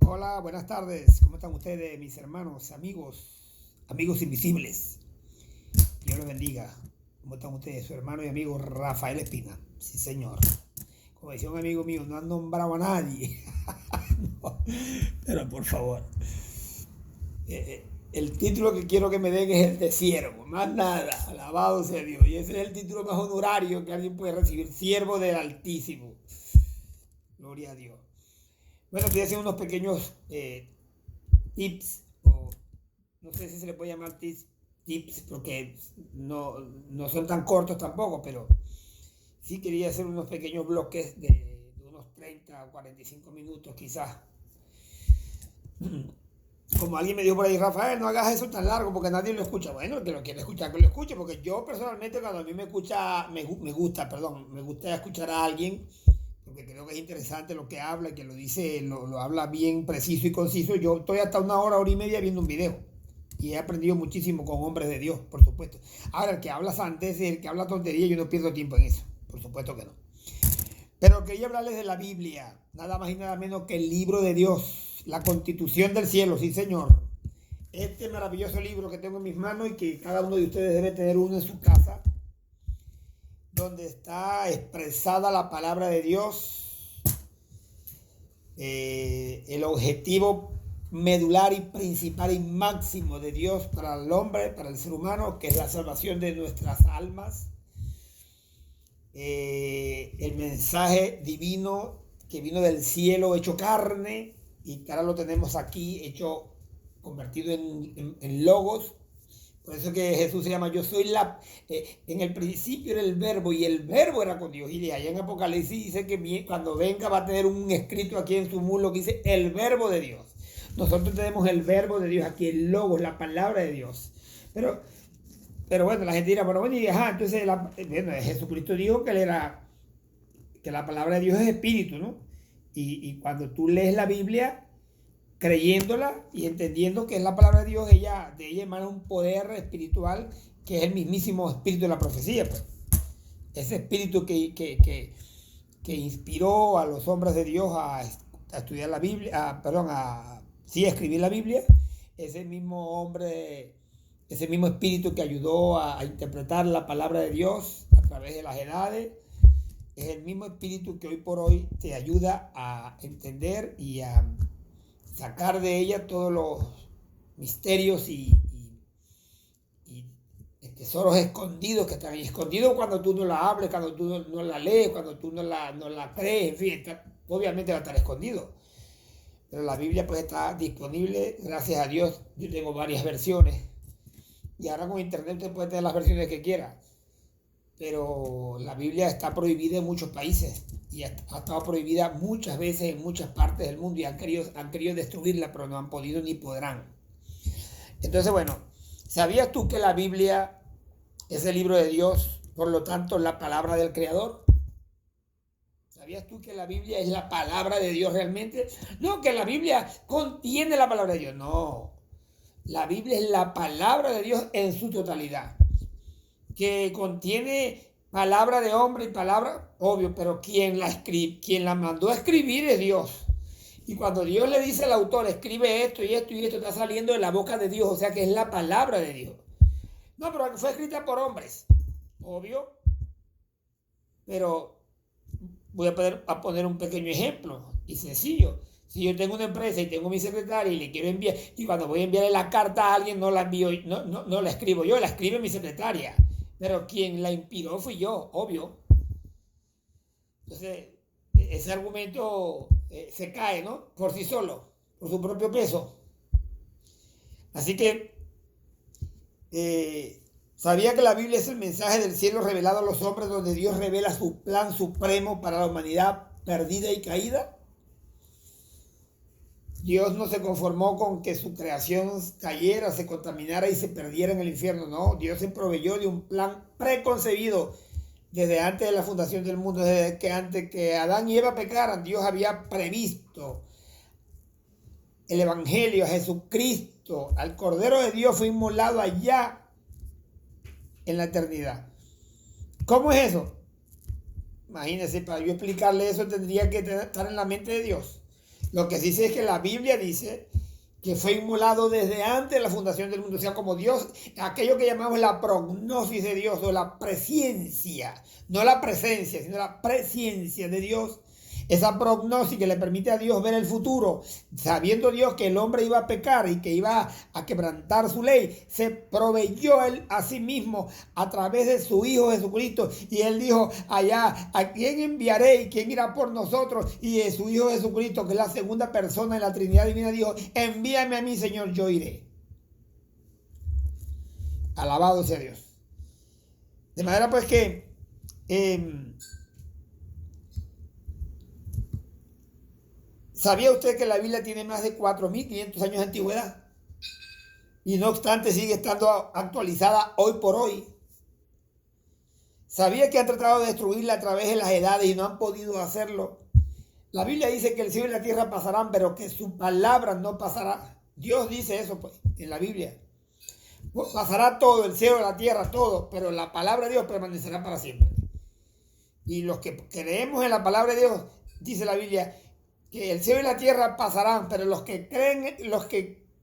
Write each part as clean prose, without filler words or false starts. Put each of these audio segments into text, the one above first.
Hola, buenas tardes. ¿Cómo están ustedes, mis hermanos, amigos invisibles? Dios los bendiga. ¿Cómo están ustedes? Su hermano y amigo Rafael Espina. Sí, señor. Como decía un amigo mío, no han nombrado a nadie. No, pero por favor. El título que quiero que me den es el de siervo. Más nada. Alabado sea Dios. Y ese es el título más honorario que alguien puede recibir. Siervo del Altísimo. Gloria a Dios. Bueno, estoy haciendo unos pequeños tips, o no sé si se le puede llamar tips porque no son tan cortos tampoco, pero sí quería hacer unos pequeños bloques de unos 30 o 45 minutos quizás. Como alguien me dijo por ahí, Rafael, no hagas eso tan largo porque nadie lo escucha. Bueno, el que lo quiere escuchar, que lo escuche, porque yo personalmente cuando a mí me gusta escuchar a alguien, porque creo que es interesante lo que habla, que lo dice, lo habla bien preciso y conciso. Yo estoy hasta una hora y media viendo un video. Y he aprendido muchísimo con hombres de Dios, por supuesto. Ahora, el que habla sandeces, el que habla tontería, yo no pierdo tiempo en eso. Por supuesto que no. Pero quería hablarles de la Biblia, nada más y nada menos que el libro de Dios, la Constitución del cielo, sí señor. Este maravilloso libro que tengo en mis manos y que cada uno de ustedes debe tener uno en su casa, donde está expresada la palabra de Dios, el objetivo medular y principal y máximo de Dios para el hombre, para el ser humano, que es la salvación de nuestras almas, el mensaje divino que vino del cielo hecho carne y que ahora lo tenemos aquí hecho, convertido en logos. Por eso que Jesús se llama yo soy en el principio era el verbo y el verbo era con Dios. Y de allá en Apocalipsis dice que cuando venga va a tener un escrito aquí en su muro que dice el verbo de Dios. Nosotros tenemos el verbo de Dios aquí, el logos, la palabra de Dios. Pero bueno, la gente dirá, bueno, entonces Jesucristo dijo que la palabra de Dios es espíritu, ¿no? Y cuando tú lees la Biblia, creyéndola y entendiendo que es la palabra de Dios, de ella emana un poder espiritual que es el mismísimo espíritu de la profecía. Pues. Ese espíritu que inspiró a los hombres de Dios a estudiar la Biblia, a escribir la Biblia, ese mismo hombre, ese mismo espíritu que ayudó a interpretar la palabra de Dios a través de las edades, es el mismo espíritu que hoy por hoy te ayuda a entender y a sacar de ella todos los misterios y tesoros escondidos que están ahí. Escondidos cuando tú no la hables, cuando tú no la lees, cuando tú no la crees, en fin, obviamente va a estar escondido. Pero la Biblia pues está disponible, gracias a Dios. Yo tengo varias versiones. Y ahora con internet usted puede tener las versiones que quiera. Pero la Biblia está prohibida en muchos países y ha estado prohibida muchas veces en muchas partes del mundo y han querido destruirla, pero no han podido ni podrán. Entonces, bueno, ¿sabías tú que la Biblia es el libro de Dios, por lo tanto, la palabra del Creador? ¿Sabías tú que la Biblia es la palabra de Dios realmente? No, que la Biblia contiene la palabra de Dios. No, la Biblia es la palabra de Dios en su totalidad. Que contiene palabra de hombre y palabra, obvio, pero quien la mandó a escribir es Dios. Y cuando Dios le dice al autor, escribe esto y esto y esto, está saliendo de la boca de Dios, o sea que es la palabra de Dios. No, pero fue escrita por hombres, obvio, pero voy a poner un pequeño ejemplo y sencillo. Si yo tengo una empresa y tengo mi secretaria y le quiero enviar, y cuando voy a enviarle la carta a alguien, no la envío, no la escribo yo, la escribe mi secretaria. Pero quien la inspiró fui yo, obvio. Entonces, ese argumento se cae, ¿no? Por sí solo, por su propio peso. Así que, ¿sabía que la Biblia es el mensaje del cielo revelado a los hombres donde Dios revela su plan supremo para la humanidad perdida y caída? Dios no se conformó con que su creación cayera, se contaminara y se perdiera en el infierno. No, Dios se proveyó de un plan preconcebido desde antes de la fundación del mundo, desde que antes que Adán y Eva pecaran, Dios había previsto el Evangelio, a Jesucristo, al Cordero de Dios fue inmolado allá en la eternidad. ¿Cómo es eso? Imagínense, para yo explicarle eso tendría que estar en la mente de Dios. Lo que sí sé es que la Biblia dice que fue inmolado desde antes de la fundación del mundo. O sea, como Dios, aquello que llamamos la prognosis de Dios o la presciencia, no la presencia, sino la presciencia de Dios. Esa prognosis que le permite a Dios ver el futuro, sabiendo Dios que el hombre iba a pecar y que iba a quebrantar su ley, se proveyó él a sí mismo a través de su Hijo Jesucristo. Y él dijo allá, ¿a quién enviaré y quién irá por nosotros? Y de su Hijo Jesucristo, que es la segunda persona de la Trinidad Divina, dijo, envíame a mí, Señor, yo iré. Alabado sea Dios. De manera pues que ¿sabía usted que la Biblia tiene más de 4.500 años de antigüedad? Y no obstante sigue estando actualizada hoy por hoy. ¿Sabía que han tratado de destruirla a través de las edades y no han podido hacerlo? La Biblia dice que el cielo y la tierra pasarán, pero que su palabra no pasará. Dios dice eso pues, en la Biblia. Pasará todo, el cielo, la tierra, todo, pero la palabra de Dios permanecerá para siempre. Y los que creemos en la palabra de Dios, dice la Biblia, que el cielo y la tierra pasarán, pero los que creen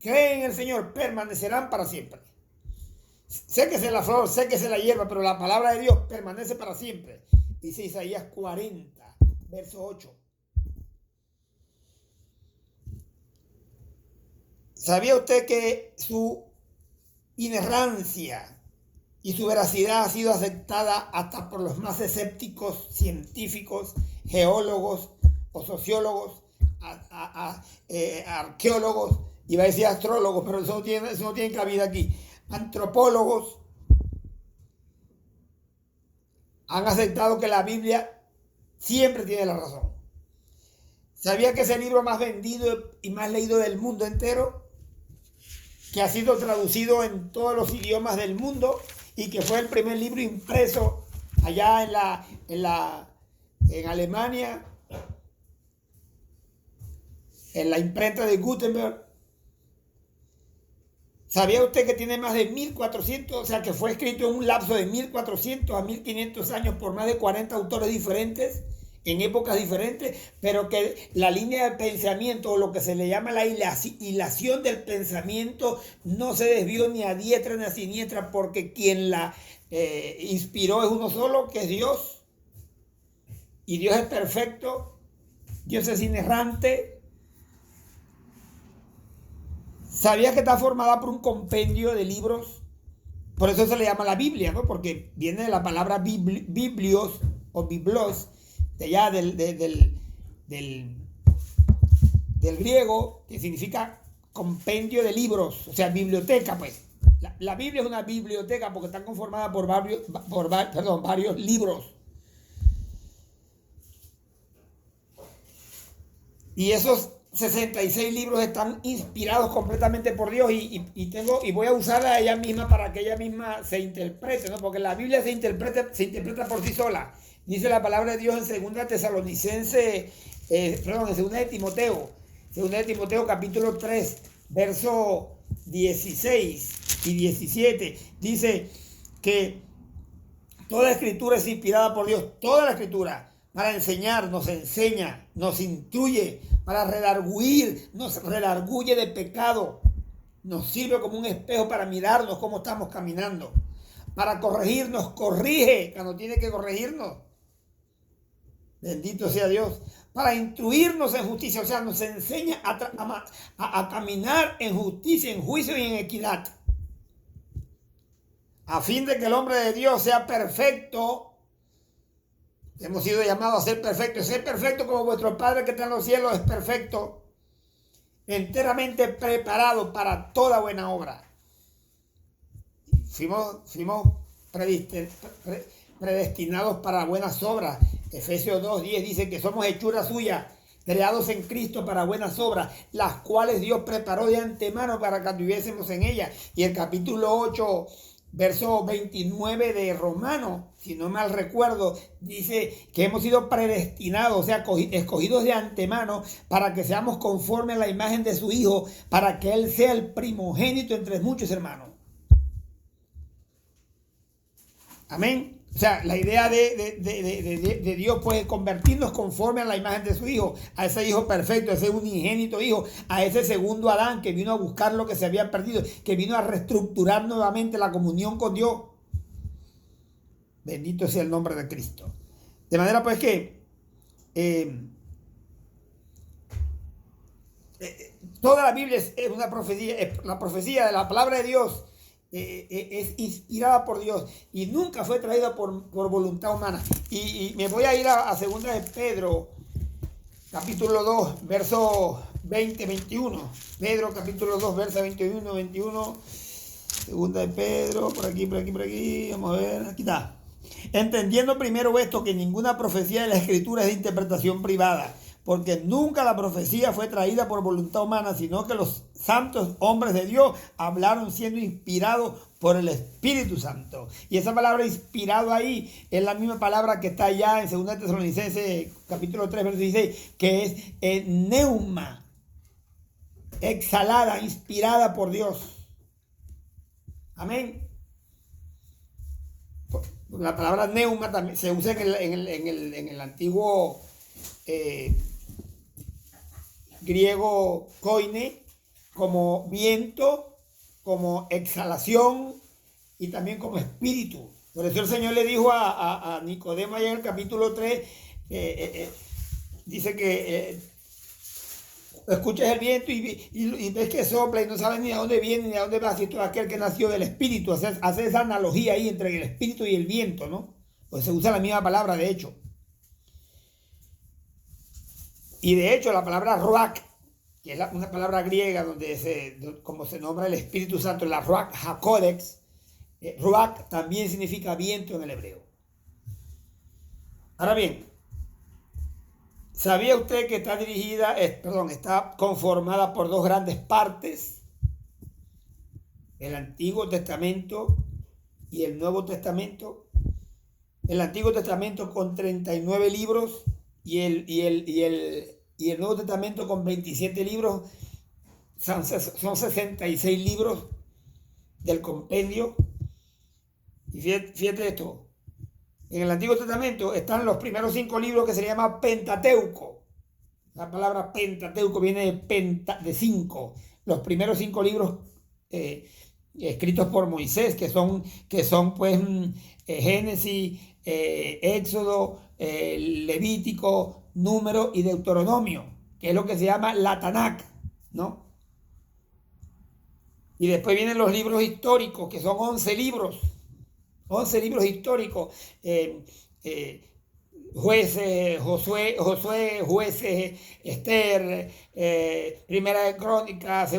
en el Señor permanecerán para siempre. Séquese la flor, séquese la hierba, pero la palabra de Dios permanece para siempre. Dice Isaías 40, verso 8. ¿Sabía usted que su inerrancia y su veracidad ha sido aceptada hasta por los más escépticos científicos, geólogos o sociólogos, arqueólogos, iba a decir astrólogos, pero eso no tiene cabida aquí, antropólogos, han aceptado que la Biblia siempre tiene la razón? ¿Sabía que es el libro más vendido y más leído del mundo entero? Que ha sido traducido en todos los idiomas del mundo y que fue el primer libro impreso allá en Alemania, en la imprenta de Gutenberg. ¿Sabía usted que tiene más de 1.400, o sea, que fue escrito en un lapso de 1.400 a 1.500 años por más de 40 autores diferentes, en épocas diferentes, pero que la línea de pensamiento, o lo que se le llama la hilación del pensamiento, no se desvió ni a diestra ni a siniestra, porque quien la inspiró es uno solo, que es Dios. Y Dios es perfecto, Dios es inerrante. ¿Sabías que está formada por un compendio de libros? Por eso se le llama la Biblia, ¿no? Porque viene de la palabra biblios o biblos, de allá del griego, que significa compendio de libros, o sea, biblioteca, pues. La Biblia es una biblioteca porque está conformada por varios libros. Y esos 66 libros están inspirados completamente por Dios y voy a usarla a ella misma para que ella misma se interprete, ¿no? Porque la Biblia se interpreta por sí sola. Dice la palabra de Dios en 2 Tesalonicenses, en 2 de Timoteo capítulo 3, verso 16 y 17. Dice que toda escritura es inspirada por Dios, toda la escritura, para enseñar, nos enseña, nos instruye, para redarguir, nos redarguye de pecado, nos sirve como un espejo para mirarnos cómo estamos caminando, para corregirnos, corrige cuando tiene que corregirnos. Bendito sea Dios. Para instruirnos en justicia, o sea, nos enseña a caminar en justicia, en juicio y en equidad, a fin de que el hombre de Dios sea perfecto. Hemos sido llamados a ser perfecto como vuestro Padre que está en los cielos es perfecto, enteramente preparado para toda buena obra. Fuimos predestinados para buenas obras. Efesios 2:10 dice que somos hechura suya, creados en Cristo para buenas obras, las cuales Dios preparó de antemano para que anduviésemos en ellas. Y el capítulo 8, verso 29 de Romanos, si no mal recuerdo, dice que hemos sido predestinados, o sea, escogidos de antemano para que seamos conformes a la imagen de su Hijo, para que Él sea el primogénito entre muchos hermanos. Amén. O sea, la idea de Dios pues convertirnos conforme a la imagen de su Hijo, a ese Hijo perfecto, a ese unigénito Hijo, a ese segundo Adán que vino a buscar lo que se había perdido, que vino a reestructurar nuevamente la comunión con Dios. Bendito sea el nombre de Cristo. De manera pues que toda la Biblia es una profecía, la profecía de la palabra de Dios. Es inspirada por Dios y nunca fue traída por voluntad humana. Y me voy a ir a segunda de Pedro, capítulo 2, verso 20-21. Pedro, capítulo 2, verso 21. Segunda de Pedro, por aquí. Vamos a ver, aquí está. Entendiendo primero esto, que ninguna profecía de la Escritura es de interpretación privada, porque nunca la profecía fue traída por voluntad humana, sino que los santos hombres de Dios hablaron siendo inspirados por el Espíritu Santo. Y esa palabra inspirado ahí es la misma palabra que está allá en 2 Tesalonicenses capítulo 3, verso 16, que es neuma, exhalada, inspirada por Dios. Amén. La palabra neuma también se usa en el antiguo griego koine, como viento, como exhalación y también como espíritu. Por eso el Señor le dijo a Nicodemo allá en el capítulo 3, dice que escuchas el viento y ves que sopla y no sabes ni a dónde viene ni a dónde va, si tú es aquel que nació del espíritu. Hace esa analogía ahí entre el espíritu y el viento, ¿no? Pues se usa la misma palabra, de hecho. Y de hecho la palabra ruach, que es una palabra griega como se nombra el Espíritu Santo, la ruach hakodex, ruach también significa viento en el hebreo. Ahora bien, ¿sabía usted que está conformada por dos grandes partes? El Antiguo Testamento y el Nuevo Testamento. El Antiguo Testamento con 39 libros y el Nuevo Testamento con 27 libros, son 66 libros del compendio. Y fíjate esto, en el Antiguo Testamento están los primeros 5 libros que se llama Pentateuco. La palabra Pentateuco viene de 5. Los primeros 5 libros escritos por Moisés, que son pues Génesis, Éxodo, Levítico, Número y Deuteronomio, que es lo que se llama la Tanakh, ¿no? Y después vienen los libros históricos, que son 11 libros históricos, Jueces, Josué, Jueces, Esther, Primera de Crónicas,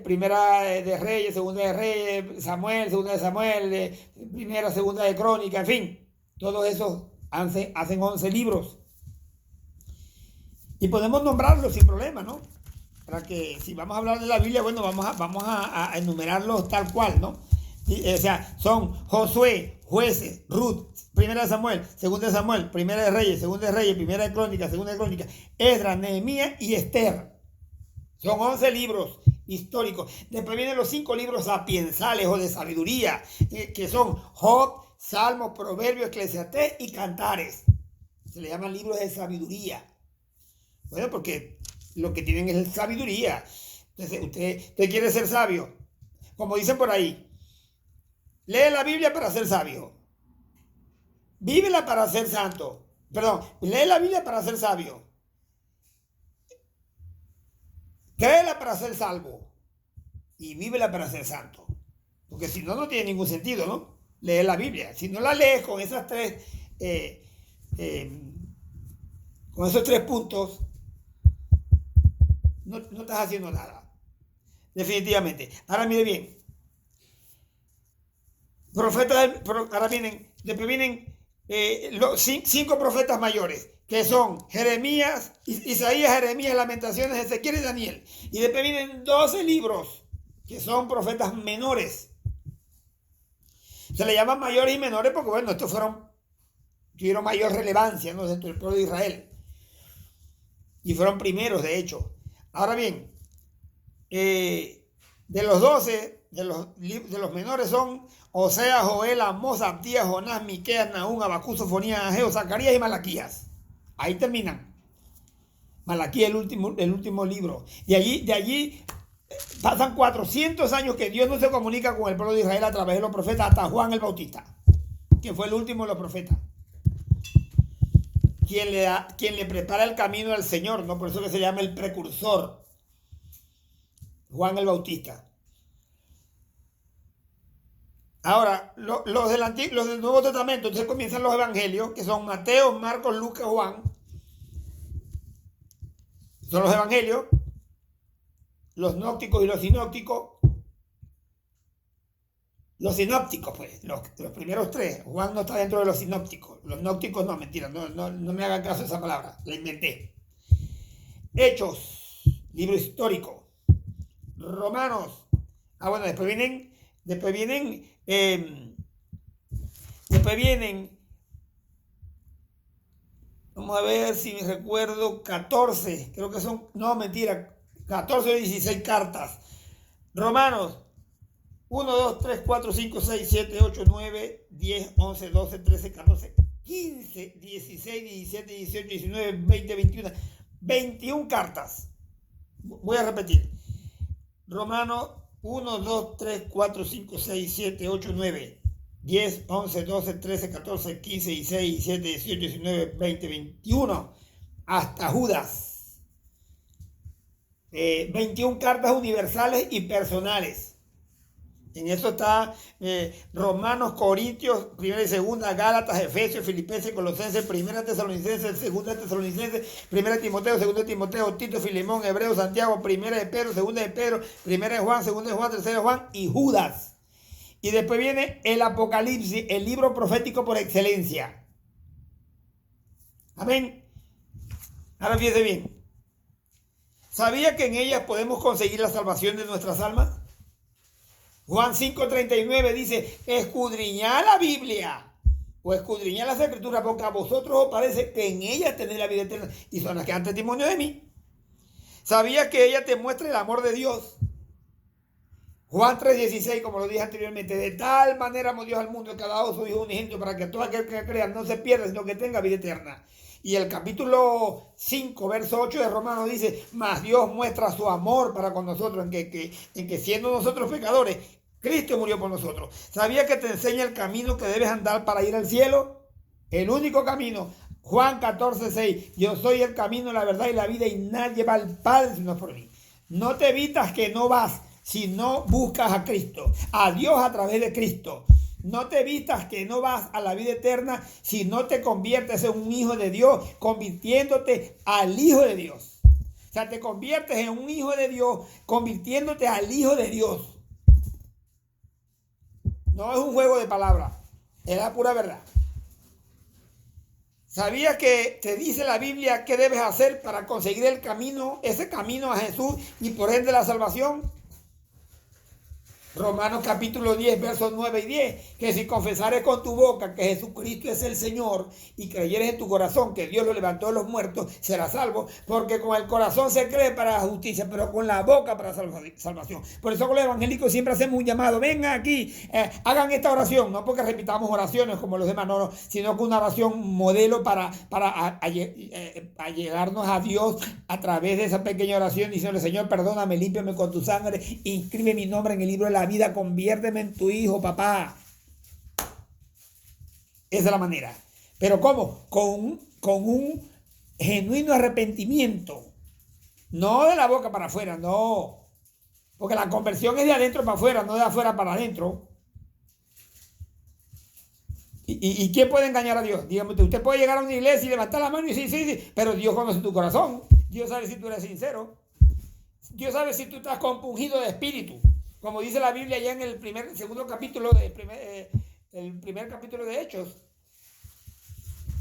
Primera de Reyes, Segunda de Reyes, Samuel, Segunda de Samuel, Primera, Segunda de Crónicas, en fin, todos esos hacen 11 libros. Y podemos nombrarlos sin problema, ¿no? Para que si vamos a hablar de la Biblia, bueno, vamos a enumerarlos tal cual, ¿no? O sea, son Josué, Jueces, Ruth, Primera de Samuel, Segunda de Samuel, Primera de Reyes, Segunda de Reyes, Primera de Crónicas, Segunda de Crónicas, Esdras, Nehemías y Esther. Son 11 libros históricos. Después vienen los 5 libros sapiensales o de sabiduría, que son Job, Salmos, Proverbios, Eclesiastés y Cantares. Se le llaman libros de sabiduría. Bueno, porque lo que tienen es sabiduría. Entonces, usted quiere ser sabio. Como dicen por ahí, lee la Biblia para ser sabio. Vívela para ser santo. Perdón, lee la Biblia para ser sabio. Créela para ser salvo. Y vívela para ser santo. Porque si no, no tiene ningún sentido, ¿no? Leer la Biblia. Si no la lees con esas con esos 3 puntos, no estás haciendo nada. Definitivamente. Ahora mire bien. Ahora después vienen los 5 profetas mayores, que son Jeremías, Isaías, Jeremías, Lamentaciones, Ezequiel y Daniel. Y después vienen 12 libros, que son profetas menores. Se le llaman mayores y menores porque, bueno, estos tuvieron mayor relevancia, ¿no?, dentro del pueblo de Israel. Y fueron primeros, de hecho. Ahora bien, de los 12, de los menores son Oseas, Joel, Amós, Abdías, Jonás, Miqueas, Nahum, Habacuc, Sofonías, Ageo, Zacarías y Malaquías. Ahí terminan. Malaquías, el último libro. De allí pasan 400 años que Dios no se comunica con el pueblo de Israel a través de los profetas, hasta Juan el Bautista, que fue el último de los profetas. Quien le prepara el camino al Señor, ¿no? Por eso que se llama el precursor, Juan el Bautista. Ahora, los del Nuevo Testamento, entonces comienzan los evangelios, que son Mateo, Marcos, Lucas, Juan. Son los evangelios, los gnósticos y los sinópticos. Los sinópticos, pues, los primeros tres. Juan no está dentro de los sinópticos. Los gnósticos no, mentira, no me hagan caso de esa palabra, la inventé. Hechos, libro histórico. Romanos. Bueno, después vienen, vamos a ver si me recuerdo, 14, creo que son, no, mentira, 14 o 16 cartas. Romanos, 1, 2, 3, 4, 5, 6, 7, 8, 9, 10, 11, 12, 13, 14, 15, 16, 17, 18, 19, 20, 21, 21 cartas. Voy a repetir. Romanos 1, 2, 3, 4, 5, 6, 7, 8, 9, 10, 11, 12, 13, 14, 15, 16, 17, 18, 19, 20, 21, hasta Judas. 21 cartas universales y personales. En eso está Romanos, Corintios, 1 y 2, Gálatas, Efesios, Filipenses, Colosenses, 1 Tesalonicenses, 2 Tesalonicenses, 1 Timoteo, 2 Timoteo, Tito, Filemón, Hebreo, Santiago, 1 de Pedro, 2 de Pedro, 1 de Juan, 2 de Juan, 3 de Juan y Judas. Y después viene el Apocalipsis, el libro profético por excelencia. Amén. Ahora fíjese bien. ¿Sabía que en ellas podemos conseguir la salvación de nuestras almas? Juan 5:39 dice, escudriñad la Biblia o escudriñad las Escrituras, porque a vosotros os parece que en ellas tenéis la vida eterna y son las que dan testimonio de mí. ¿Sabías que ella te muestra el amor de Dios? Juan 3:16, como lo dije anteriormente, de tal manera amó Dios al mundo que ha dado su Hijo unigénito para que todo aquel que crea no se pierda, sino que tenga vida eterna. Y el capítulo 5, verso 8 de Romanos dice, mas Dios muestra su amor para con nosotros, en que siendo nosotros pecadores, Cristo murió por nosotros. ¿Sabías que te enseña el camino que debes andar para ir al cielo? El único camino. Juan 14:6, yo soy el camino, la verdad y la vida, y nadie va al Padre sino por mí. No te evitas que no vas, si no buscas a Cristo, a Dios a través de Cristo. No te vistas que no vas a la vida eterna si no te conviertes en un hijo de Dios, convirtiéndote al Hijo de Dios. O sea, te conviertes en un hijo de Dios, convirtiéndote al Hijo de Dios. No es un juego de palabras, es la pura verdad. ¿Sabías que te dice la Biblia qué debes hacer para conseguir el camino, ese camino a Jesús y por ende la salvación? Romanos capítulo 10, versos 9 y 10, que si confesares con tu boca que Jesucristo es el Señor y creyeres en tu corazón que Dios lo levantó de los muertos, serás salvo, porque con el corazón se cree para la justicia, pero con la boca para salvación. Por eso con los evangélicos siempre hacemos un llamado, vengan aquí, hagan esta oración, no porque repitamos oraciones como los demás, no, sino que una oración modelo para llegarnos a Dios a través de esa pequeña oración, diciendo, Señor, perdóname, límpiame con tu sangre, inscribe mi nombre en el libro de la vida, conviérteme en tu hijo, papá. Esa es la manera. Pero ¿cómo? Con un genuino arrepentimiento. No de la boca para afuera, no. Porque la conversión es de adentro para afuera, no de afuera para adentro. ¿Y quién puede engañar a Dios? Dígame, usted puede llegar a una iglesia y levantar la mano y decir, sí, pero Dios conoce tu corazón. Dios sabe si tú eres sincero. Dios sabe si tú estás compungido de espíritu. Como dice la Biblia ya en el segundo capítulo el primer capítulo de Hechos.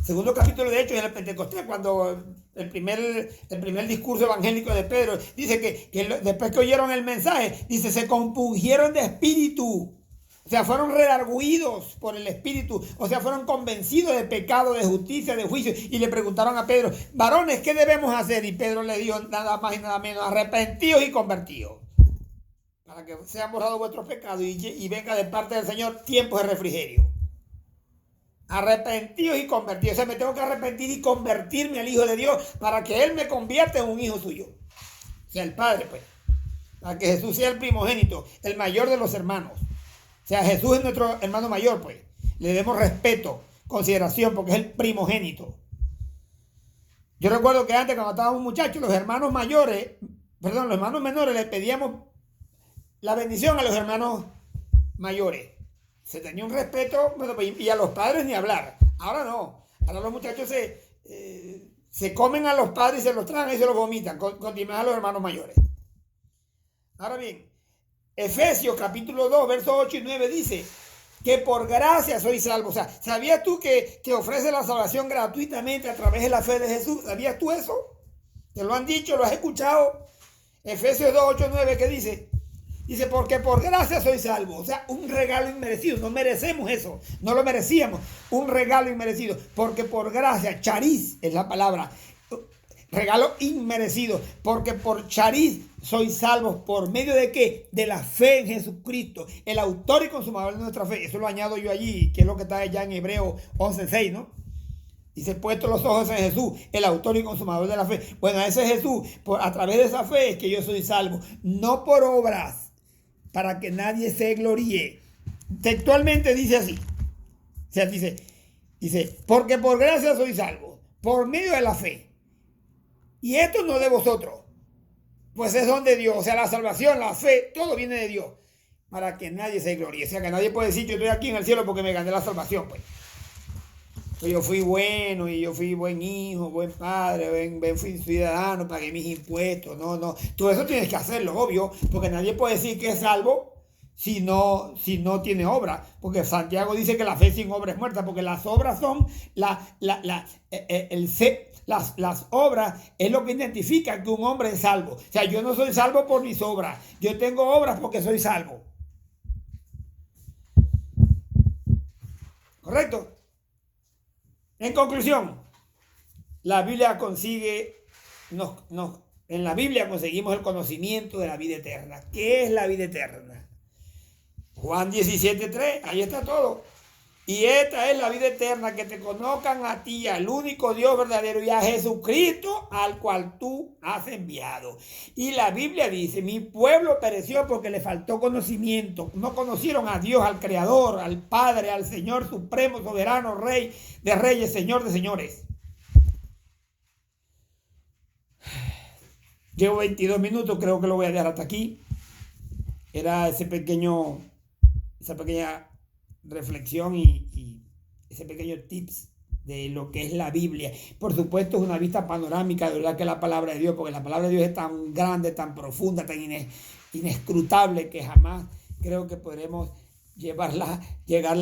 Segundo capítulo de Hechos en el Pentecostés, cuando el primer discurso evangélico de Pedro, dice que después que oyeron el mensaje, dice, se compungieron de espíritu. O sea, fueron redarguidos por el espíritu. O sea, fueron convencidos de pecado, de justicia, de juicio. Y le preguntaron a Pedro, varones, ¿qué debemos hacer? Y Pedro le dijo nada más y nada menos, arrepentidos y convertidos. para que sean borrados vuestros pecados y venga de parte del Señor tiempos de refrigerio. Arrepentidos y convertidos. O sea, me tengo que arrepentir y convertirme al Hijo de Dios para que Él me convierta en un hijo suyo. O sea, el Padre, pues. Para que Jesús sea el primogénito, el mayor de los hermanos. O sea, Jesús es nuestro hermano mayor, pues. Le demos respeto, consideración, porque es el primogénito. Yo recuerdo que antes, cuando estábamos muchachos, los hermanos menores, le pedíamos la bendición a los hermanos mayores. Se tenía un respeto, y a los padres ni hablar. Ahora no. Ahora los muchachos se comen a los padres y se los tragan y se los vomitan. Continúan a los hermanos mayores. Ahora bien, Efesios capítulo 2, versos 8 y 9 dice que por gracia soy salvo. O sea, ¿sabías tú que ofrece la salvación gratuitamente a través de la fe de Jesús? ¿Sabías tú eso? ¿Te lo han dicho? ¿Lo has escuchado? Efesios 2, 8, 9, ¿qué dice? Dice, porque por gracia soy salvo. O sea, un regalo inmerecido. No merecemos eso. No lo merecíamos. Un regalo inmerecido. Porque por gracia, chariz es la palabra. Regalo inmerecido. Porque por chariz soy salvo. ¿Por medio de qué? De la fe en Jesucristo. El autor y consumador de nuestra fe. Eso lo añado yo allí, que es lo que está allá en Hebreos 11:6, ¿no? Dice, puesto los ojos en Jesús, el autor y consumador de la fe. Bueno, ese Jesús, a través de esa fe es que yo soy salvo. No por obras, para que nadie se gloríe. Textualmente dice así. O sea, dice, porque por gracia soy salvo, por medio de la fe. Y esto no de vosotros, pues es don de Dios. O sea, la salvación, la fe, todo viene de Dios, para que nadie se gloríe. O sea, que nadie puede decir, yo estoy aquí en el cielo porque me gané la salvación, pues. Yo fui bueno y yo fui buen hijo, buen padre, fui ciudadano, pagué mis impuestos. No. Todo eso tienes que hacerlo, obvio, porque nadie puede decir que es salvo si no tiene obra. Porque Santiago dice que la fe sin obra es muerta, porque las obras son las obras es lo que identifica que un hombre es salvo. O sea, yo no soy salvo por mis obras, yo tengo obras porque soy salvo. ¿Correcto? En conclusión, la Biblia en la Biblia conseguimos el conocimiento de la vida eterna. ¿Qué es la vida eterna? Juan 17:3, ahí está todo. Y esta es la vida eterna, que te conozcan a ti, al único Dios verdadero, y a Jesucristo, al cual tú has enviado. Y la Biblia dice, mi pueblo pereció porque le faltó conocimiento. No conocieron a Dios, al Creador, al Padre, al Señor supremo, soberano, Rey de reyes, Señor de señores. Llevo 22 minutos, creo que lo voy a dejar hasta aquí. Era esa pequeña reflexión y ese pequeño tips de lo que es la Biblia. Por supuesto, es una vista panorámica de verdad que la palabra de Dios, porque la palabra de Dios es tan grande, tan profunda, tan inescrutable, que jamás creo que podremos llegarla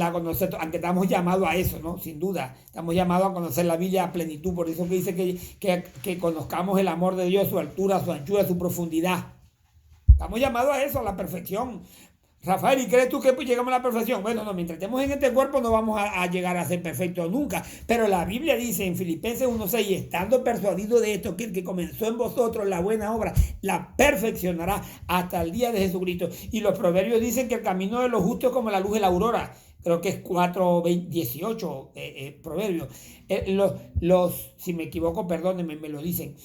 a conocer, aunque estamos llamados a eso, ¿no? Sin duda, estamos llamados a conocer la Biblia a plenitud. Por eso que dice que conozcamos el amor de Dios, su altura, su anchura, su profundidad. Estamos llamados a eso, a la perfección. Rafael, ¿y crees tú que llegamos a la perfección? Bueno, no, mientras estemos en este cuerpo no vamos a llegar a ser perfectos nunca. Pero la Biblia dice en Filipenses 1:6, estando persuadido de esto, que el que comenzó en vosotros la buena obra, la perfeccionará hasta el día de Jesucristo. Y los proverbios dicen que el camino de los justos es como la luz de la aurora. Creo que es 4:18 proverbios. Si me equivoco, perdónenme, me lo dicen.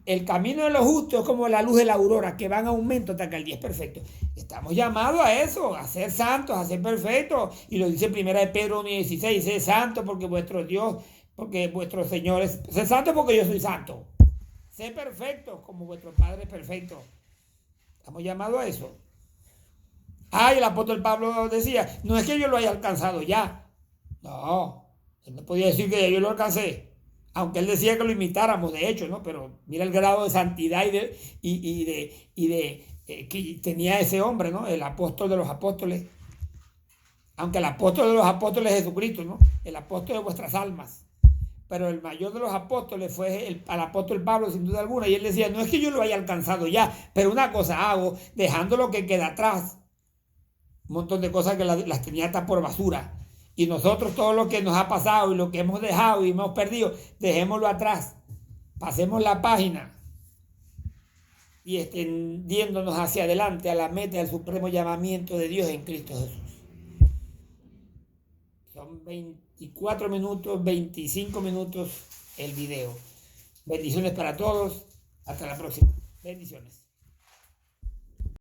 El camino de los justos es como la luz de la aurora, que va en aumento hasta que el día es perfecto. Estamos llamados a eso, a ser santos, a ser perfectos. Y lo dice en 1 Pedro 1:16, sé santo porque vuestro Dios, porque vuestro Señor es... Sé santo porque yo soy santo. Sé perfecto como vuestro Padre es perfecto. Estamos llamados a eso. El apóstol Pablo decía, no es que yo lo haya alcanzado ya. No, él no podía decir que yo lo alcancé. Aunque él decía que lo imitáramos, de hecho, ¿no? Pero mira el grado de santidad que tenía ese hombre, ¿no? El apóstol de los apóstoles. Aunque el apóstol de los apóstoles es Jesucristo, ¿no? El apóstol de vuestras almas. Pero el mayor de los apóstoles fue al apóstol Pablo, sin duda alguna. Y él decía, no es que yo lo haya alcanzado ya, pero una cosa hago, dejando lo que queda atrás. Un montón de cosas que las tenía hasta por basura. Y nosotros todo lo que nos ha pasado y lo que hemos dejado y hemos perdido, dejémoslo atrás. Pasemos la página. y extendiéndonos hacia adelante a la meta del supremo llamamiento de Dios en Cristo Jesús. Son 24 minutos, 25 minutos el video. Bendiciones para todos. Hasta la próxima. Bendiciones.